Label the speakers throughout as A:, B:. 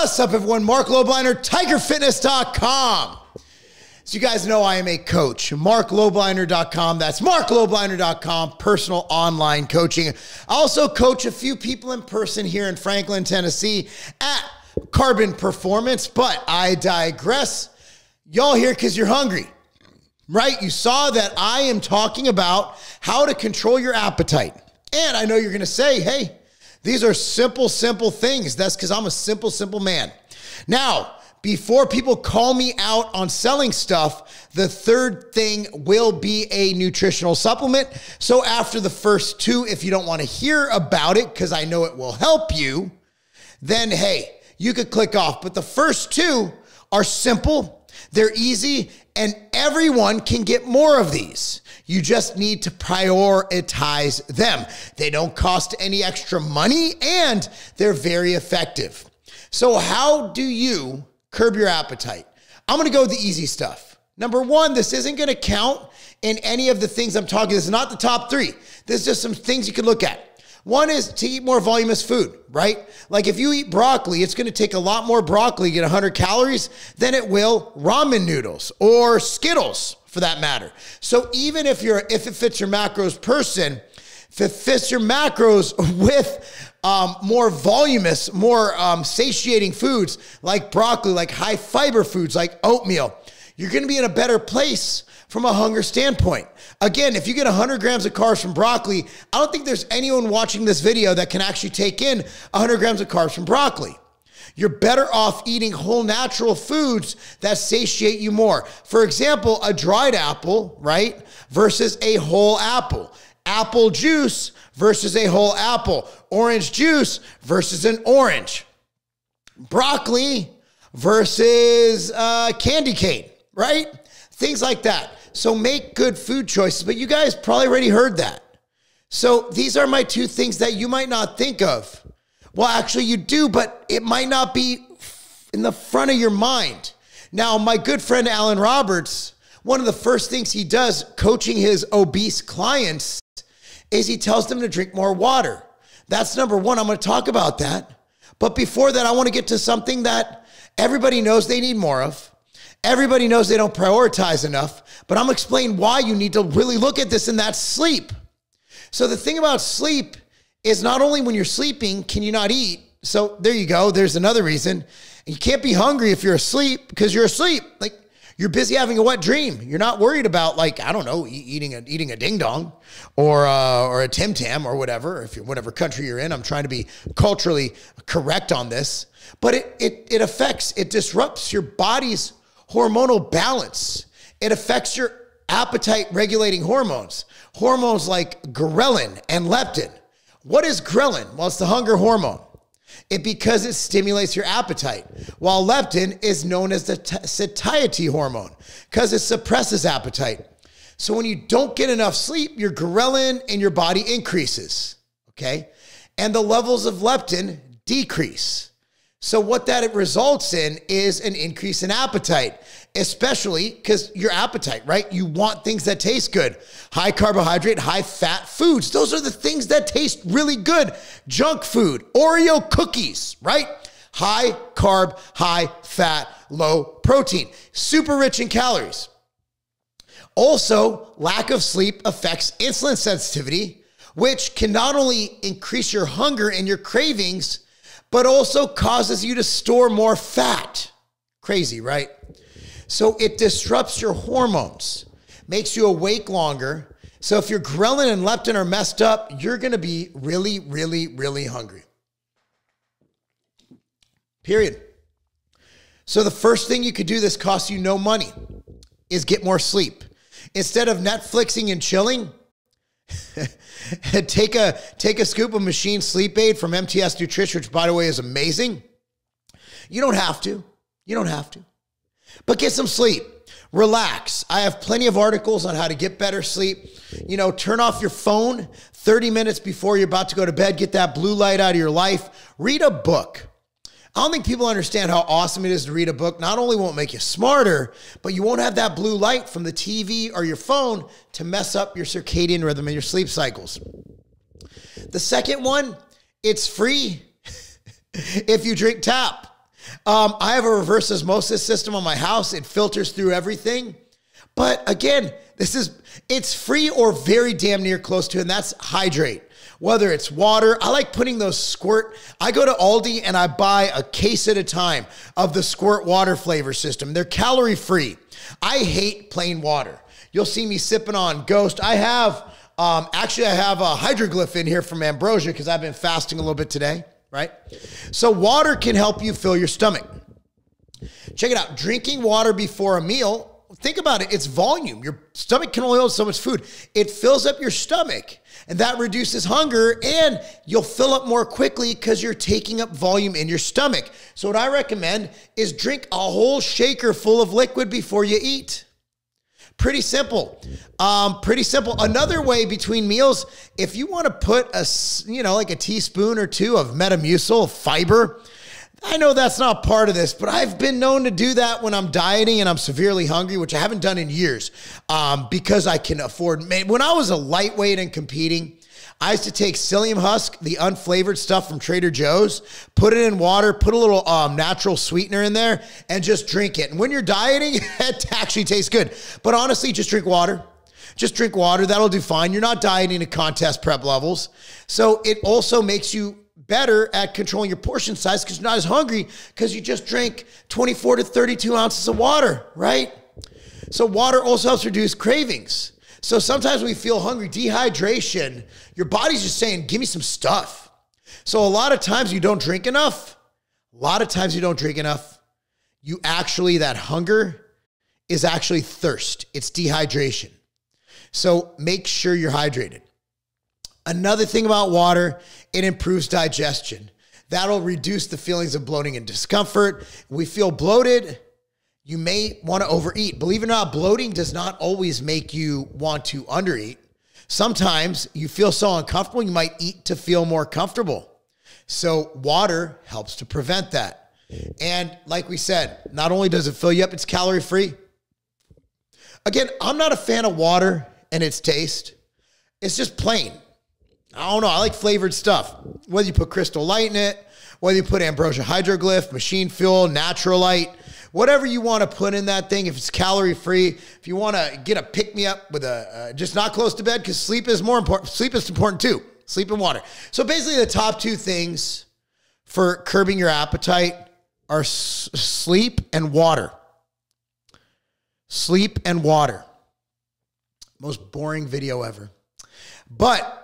A: What's up, everyone? Marc Lobliner, tigerfitness.com. As you guys know, I am a coach. MarcLobliner.com. That's MarcLobliner.com, personal online coaching. I also coach a few people in person here in Franklin, Tennessee at Carbon Performance, but I digress. Y'all here because you're hungry, right? You saw that I am talking about how to control your appetite. And I know you're going to say, hey, these are simple things. That's because I'm a simple man. Now, before people call me out on selling stuff, the third thing will be a nutritional supplement. So after the first two, if you don't want to hear about it, because I know it will help you, then hey, you could click off. But the first two are simple, they're easy, and everyone can get more of these. You just need to prioritize them. They don't cost any extra money and they're very effective. So how do you curb your appetite? I'm going to go with the easy stuff. Number one, this isn't going to count in any of the things I'm talking. This is not the top three. This is just some things you can look at. One is to eat more voluminous food, right? Like if you eat broccoli, it's going to take a lot more broccoli to get 100 calories than it will ramen noodles or Skittles for that matter. So even if it fits your macros person, if it fits your macros with more voluminous, more satiating foods like broccoli, like high fiber foods like oatmeal, you're going to be in a better place from a hunger standpoint. Again, if you get 100 grams of carbs from broccoli, I don't think there's anyone watching this video that can actually take in 100 grams of carbs from broccoli. You're better off eating whole natural foods that satiate you more. For example, a dried apple, right, versus a whole apple. Apple juice versus a whole apple. Orange juice versus an orange. Broccoli versus candy cane, right? Things like that. So make good food choices, but you guys probably already heard that. So these are my two things that you might not think of. Well, actually you do, but it might not be in the front of your mind. Now, my good friend, Alan Roberts, one of the first things he does coaching his obese clients is he tells them to drink more water. That's number one. I'm going to talk about that. But before that, I want to get to something that everybody knows they need more of. Everybody knows they don't prioritize enough, but I'm going to explain why you need to really look at this, and that's sleep. So the thing about sleep is not only when you're sleeping can you not eat. So there you go. There's another reason. And you can't be hungry if you're asleep because you're asleep. Like you're busy having a wet dream. You're not worried about, like, I don't know, eating a ding dong or a Tim Tam or whatever. If you're whatever country you're in, I'm trying to be culturally correct on this, but it disrupts your body's hormonal balance. It affects your appetite regulating hormones. Hormones like ghrelin and leptin. What is ghrelin? Well, it's the hunger hormone. Because it stimulates your appetite, while leptin is known as the satiety hormone because it suppresses appetite. So when you don't get enough sleep, your ghrelin in your body increases, okay? And the levels of leptin decrease. So what that results in is an increase in appetite, especially because your appetite, right? You want things that taste good. High carbohydrate, high fat foods. Those are the things that taste really good. Junk food, Oreo cookies, right? High carb, high fat, low protein. Super rich in calories. Also, lack of sleep affects insulin sensitivity, which can not only increase your hunger and your cravings, but also causes you to store more fat. Crazy, right? So it disrupts your hormones, makes you awake longer. So if your ghrelin and leptin are messed up, you're going to be really hungry. Period. So the first thing you could do, this costs you no money, is get more sleep. Instead of Netflixing and chilling, take a scoop of machine sleep aid from MTS Nutrition, which by the way is amazing. You don't have to. But get some sleep. Relax. I have plenty of articles on how to get better sleep. You know, turn off your phone 30 minutes before you're about to go to bed. Get that blue light out of your life. Read a book. I don't think people understand how awesome it is to read a book. Not only won't it make you smarter, but you won't have that blue light from the TV or your phone to mess up your circadian rhythm and your sleep cycles. The second one, it's free if you drink tap. I have a reverse osmosis system on my house. It filters through everything. But again, it's free or very damn near close to it, and that's hydrate. Whether it's water, I like putting those squirt. I go to Aldi and I buy a case at a time of the squirt water flavor system. They're calorie free. I hate plain water. You'll see me sipping on Ghost. I have a hydroglyph in here from Ambrosia because I've been fasting a little bit today, right? So water can help you fill your stomach. Check it out. Drinking water before a meal, think about it. It's volume. Your stomach can only hold so much food. It fills up your stomach, and that reduces hunger, and you'll fill up more quickly because you're taking up volume in your stomach. So what I recommend is drink a whole shaker full of liquid before you eat. Pretty simple. Pretty simple. Another way between meals, if you want to put like a teaspoon or two of Metamucil fiber, I know that's not part of this, but I've been known to do that when I'm dieting and I'm severely hungry, which I haven't done in years, because I can afford. When I was a lightweight and competing, I used to take psyllium husk, the unflavored stuff from Trader Joe's, put it in water, put a little natural sweetener in there, and just drink it. And when you're dieting, it actually tastes good. But honestly, just drink water. Just drink water. That'll do fine. You're not dieting to contest prep levels. So it also makes you better at controlling your portion size because you're not as hungry because you just drank 24 to 32 ounces of water, right? So water also helps reduce cravings. So sometimes we feel hungry, dehydration, your body's just saying, give me some stuff. So a lot of times you don't drink enough. That hunger is actually thirst. It's dehydration. So make sure you're hydrated. Another thing about water, it improves digestion. That'll reduce the feelings of bloating and discomfort. We feel bloated, you may want to overeat. Believe it or not, bloating does not always make you want to undereat. Sometimes you feel so uncomfortable, you might eat to feel more comfortable. So water helps to prevent that. And like we said, not only does it fill you up, it's calorie free. Again, I'm not a fan of water and its taste. It's just plain. I don't know. I like flavored stuff. Whether you put Crystal Light in it, whether you put Ambrosia Hydroglyph, Machine Fuel, Natural Light, whatever you want to put in that thing. If it's calorie free, if you want to get a pick me up with just not close to bed, because sleep is more important. Sleep is important too. Sleep and water. So basically the top two things for curbing your appetite are sleep and water. Sleep and water. Most boring video ever. But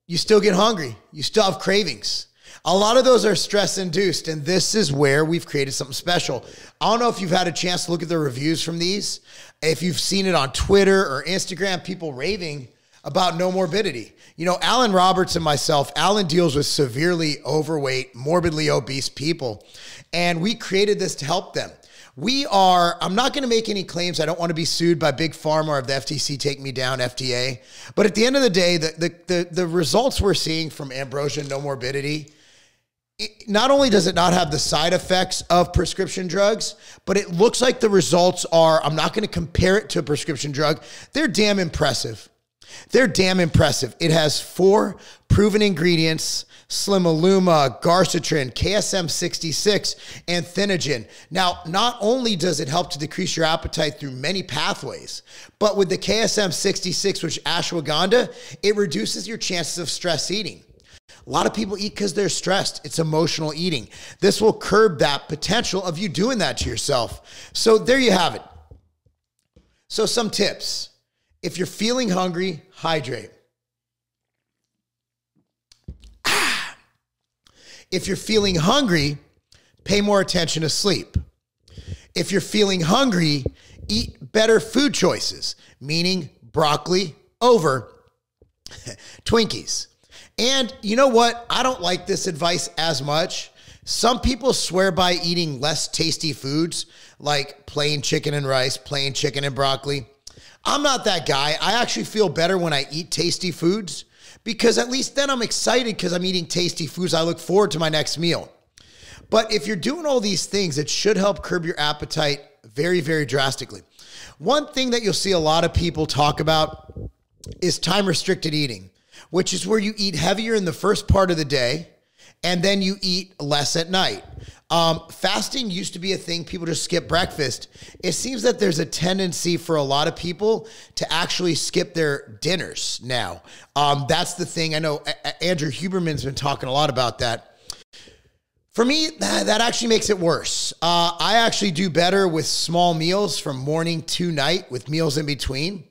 A: you still get hungry. You still have cravings. A lot of those are stress-induced, and this is where we've created something special. I don't know if you've had a chance to look at the reviews from these. If you've seen it on Twitter or Instagram, people raving about no morbidity. You know, Alan Roberts and myself, Alan deals with severely overweight, morbidly obese people, and we created this to help them. I'm not going to make any claims. I don't want to be sued by Big Pharma or if the FTC take me down, FDA. But at the end of the day, the results we're seeing from Ambrosia No Morbidity, not only does it not have the side effects of prescription drugs, but it looks like the results are, I'm not going to compare it to a prescription drug. They're damn impressive. They're damn impressive. It has 4 proven ingredients: Slimuluma, Garcitrin, KSM-66, and Thinogen. Now, not only does it help to decrease your appetite through many pathways, but with the KSM-66, which is ashwagandha, it reduces your chances of stress eating. A lot of people eat because they're stressed. It's emotional eating. This will curb that potential of you doing that to yourself. So there you have it. So some tips. If you're feeling hungry, hydrate. If you're feeling hungry, pay more attention to sleep. If you're feeling hungry, eat better food choices, meaning broccoli over Twinkies. And you know what? I don't like this advice as much. Some people swear by eating less tasty foods like plain chicken and rice, plain chicken and broccoli. I'm not that guy. I actually feel better when I eat tasty foods because at least then I'm excited because I'm eating tasty foods. I look forward to my next meal. But if you're doing all these things, it should help curb your appetite very, very drastically. One thing that you'll see a lot of people talk about is time-restricted eating, which is where you eat heavier in the first part of the day and then you eat less at night. Fasting used to be a thing. People just skip breakfast. It seems that there's a tendency for a lot of people to actually skip their dinners now. That's the thing. I know Andrew Huberman's been talking a lot about that. For me, that actually makes it worse. I actually do better with small meals from morning to night with meals in between.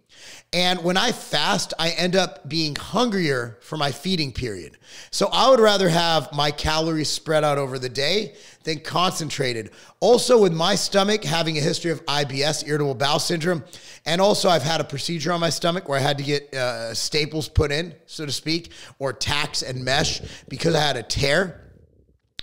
A: And when I fast, I end up being hungrier for my feeding period. So I would rather have my calories spread out over the day than concentrated. Also, with my stomach having a history of IBS, irritable bowel syndrome, and also I've had a procedure on my stomach where I had to get staples put in, so to speak, or tacks and mesh because I had a tear.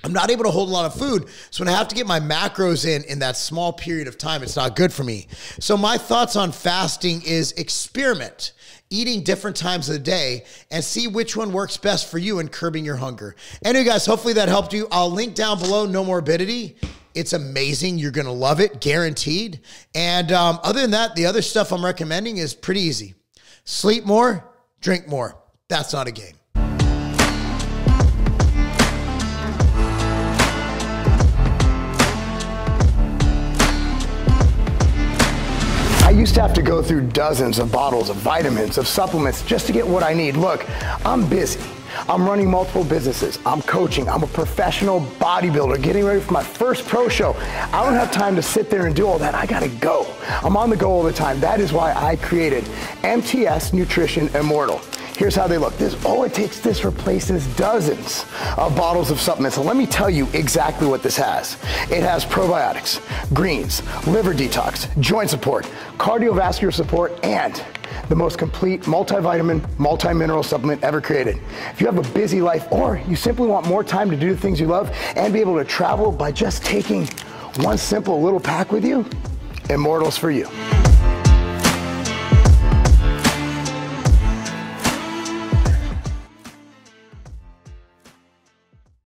A: I'm not able to hold a lot of food. So when I have to get my macros in that small period of time, it's not good for me. So my thoughts on fasting is experiment, eating different times of the day and see which one works best for you in curbing your hunger. Anyway, guys, hopefully that helped you. I'll link down below No Morbidity. It's amazing. You're going to love it, guaranteed. And other than that, the other stuff I'm recommending is pretty easy. Sleep more, drink more. That's not a game.
B: I used to have to go through dozens of bottles of vitamins, of supplements, just to get what I need. Look, I'm busy. I'm running multiple businesses. I'm coaching. I'm a professional bodybuilder getting ready for my first pro show. I don't have time to sit there and do all that. I gotta go. I'm on the go all the time. That is why I created MTS Nutrition Immortal. Here's how they look. This replaces dozens of bottles of supplements. And let me tell you exactly what this has. It has probiotics, greens, liver detox, joint support, cardiovascular support, and the most complete multivitamin, multi-mineral supplement ever created. If you have a busy life or you simply want more time to do the things you love and be able to travel by just taking one simple little pack with you, Immortal's for you.